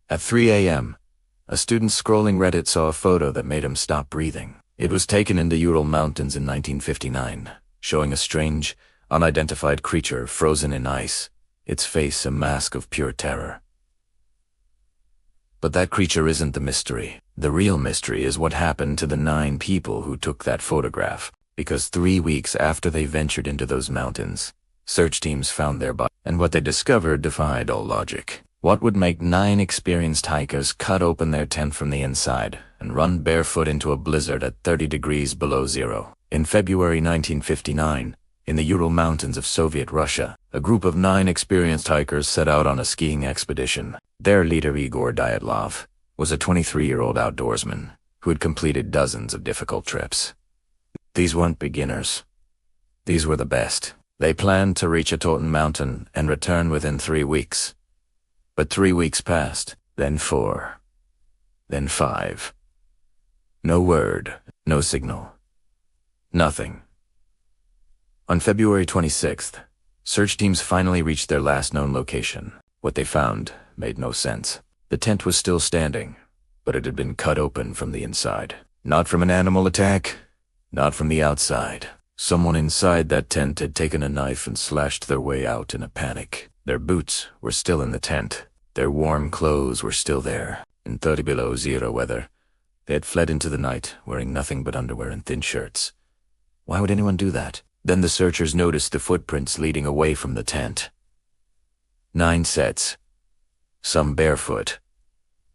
At 3 a.m., a student scrolling Reddit saw a photo that made him stop breathing. It was taken in the Ural Mountains in 1959, showing a strange, unidentified creature frozen in ice, its face a mask of pure terror. But that creature isn't the mystery. The real mystery is what happened to the 9 people who took that photograph, because 3 weeks after they ventured into those mountains, search teams found their body, and what they discovered defied all logic. What would make 9 experienced hikers cut open their tent from the inside and run barefoot into a blizzard at 30 degrees below zero? In February 1959, in the Ural Mountains of Soviet Russia, a group of 9 experienced hikers set out on a skiing expedition. Their leader, Igor Dyatlov, was a 23-year-old outdoorsman who had completed dozens of difficult trips. These weren't beginners. These were the best. They planned to reach a Totten mountain and return within 3 weeks. But 3 weeks passed, then 4, then 5. No word, no signal. Nothing. On February 26th, search teams finally reached their last known location. What they found made no sense. The tent was still standing, but it had been cut open from the inside. Not from an animal attack, not from the outside. Someone inside that tent had taken a knife and slashed their way out in a panic. Their boots were still in the tent. Their warm clothes were still there. In 30 below zero weather, they had fled into the night, wearing nothing but underwear and thin shirts. Why would anyone do that? Then the searchers noticed the footprints leading away from the tent. 9 sets. Some barefoot,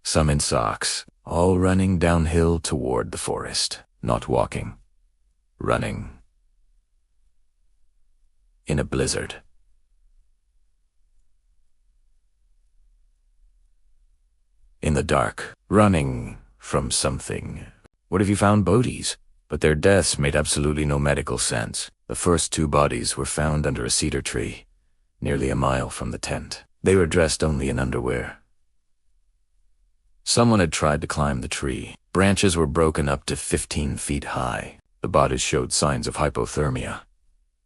some in socks, all running downhill toward the forest. Not walking. Running. In a blizzard. In the dark, running from something. What if you found bodies? But their deaths made absolutely no medical sense. The first 2 bodies were found under a cedar tree, nearly a mile from the tent. They were dressed only in underwear. Someone had tried to climb the tree. Branches were broken up to 15 feet high. The bodies showed signs of hypothermia.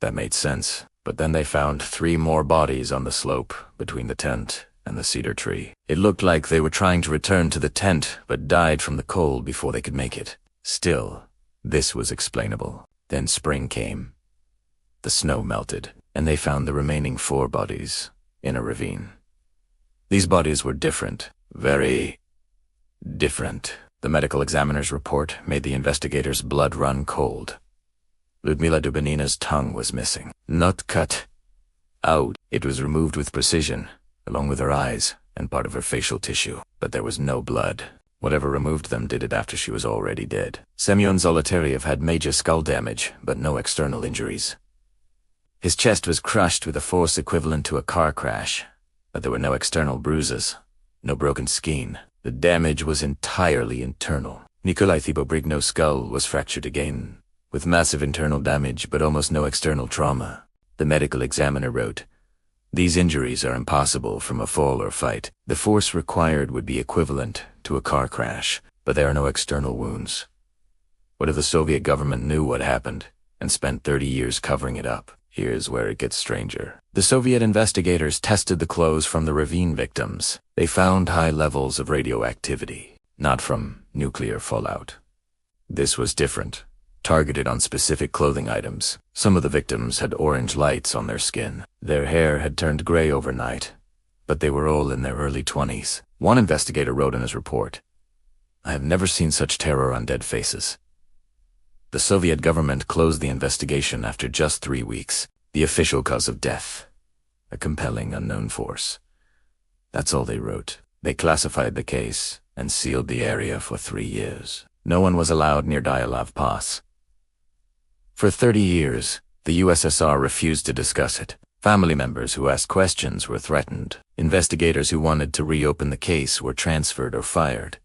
That made sense. But then they found 3 more bodies on the slope between the tent and the cedar tree. It looked like they were trying to return to the tent, but died from the cold before they could make it. Still, this was explainable. Then spring came. The snow melted, and they found the remaining 4 bodies in a ravine. These bodies were different, very different. The medical examiner's report made the investigators' blood run cold. Ludmila Dubinina's tongue was missing. Not cut out. It was removed with precision, along with her eyes and part of her facial tissue. But there was no blood. Whatever removed them did it after she was already dead. Semyon Zolotaryev had major skull damage, but no external injuries. His chest was crushed with a force equivalent to a car crash, but there were no external bruises, no broken skin. The damage was entirely internal. Nikolai Thibault-Brigno's skull was fractured again, with massive internal damage but almost no external trauma. The medical examiner wrote, "These injuries are impossible from a fall or fight. The force required would be equivalent to a car crash, but there are no external wounds." What if the Soviet government knew what happened and spent 30 years covering it up? Here's where it gets stranger. The Soviet investigators tested the clothes from the ravine victims. They found high levels of radioactivity, not from nuclear fallout. This was different, targeted on specific clothing items. Some of the victims had orange lights on their skin. Their hair had turned gray overnight, but they were all in their early 20s. One investigator wrote in his report, "I have never seen such terror on dead faces." The Soviet government closed the investigation after just 3 weeks. The official cause of death, a compelling unknown force. That's all they wrote. They classified the case and sealed the area for 3 years. No one was allowed near Dyatlov Pass. For 30 years, the USSR refused to discuss it. Family members who asked questions were threatened. Investigators who wanted to reopen the case were transferred or fired.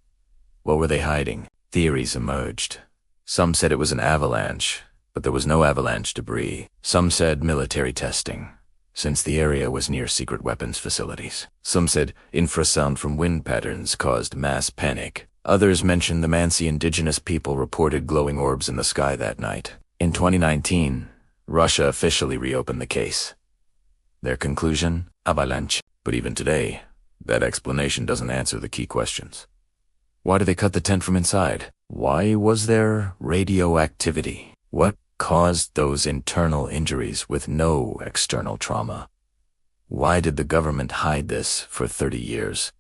What were they hiding? Theories emerged. Some said it was an avalanche, but there was no avalanche debris. Some said military testing, since the area was near secret weapons facilities. Some said infrasound from wind patterns caused mass panic. Others mentioned the Mansi indigenous people reported glowing orbs in the sky that night. In 2019, Russia officially reopened the case. Their conclusion? Avalanche. But even today, That explanation doesn't answer the key questions. Why did they cut the tent from inside? Why was there radioactivity? What caused those internal injuries with no external trauma? Why did the government hide this for 30 years?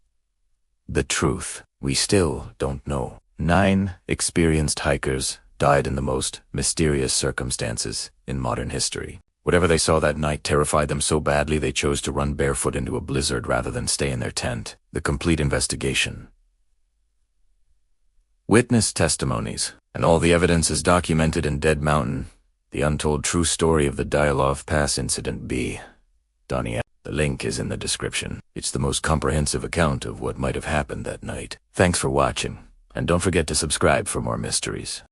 The truth, we still don't know. 9 experienced hikers died in the most mysterious circumstances in modern history. Whatever they saw that night terrified them so badly they chose to run barefoot into a blizzard rather than stay in their tent. The complete investigation. Witness testimonies, and all the evidence is documented in Dead Mountain, the untold true story of the Dialov Pass Incident B. Donnie. The link is in the description. It's the most comprehensive account of what might have happened that night. Thanks for watching, and don't forget to subscribe for more mysteries.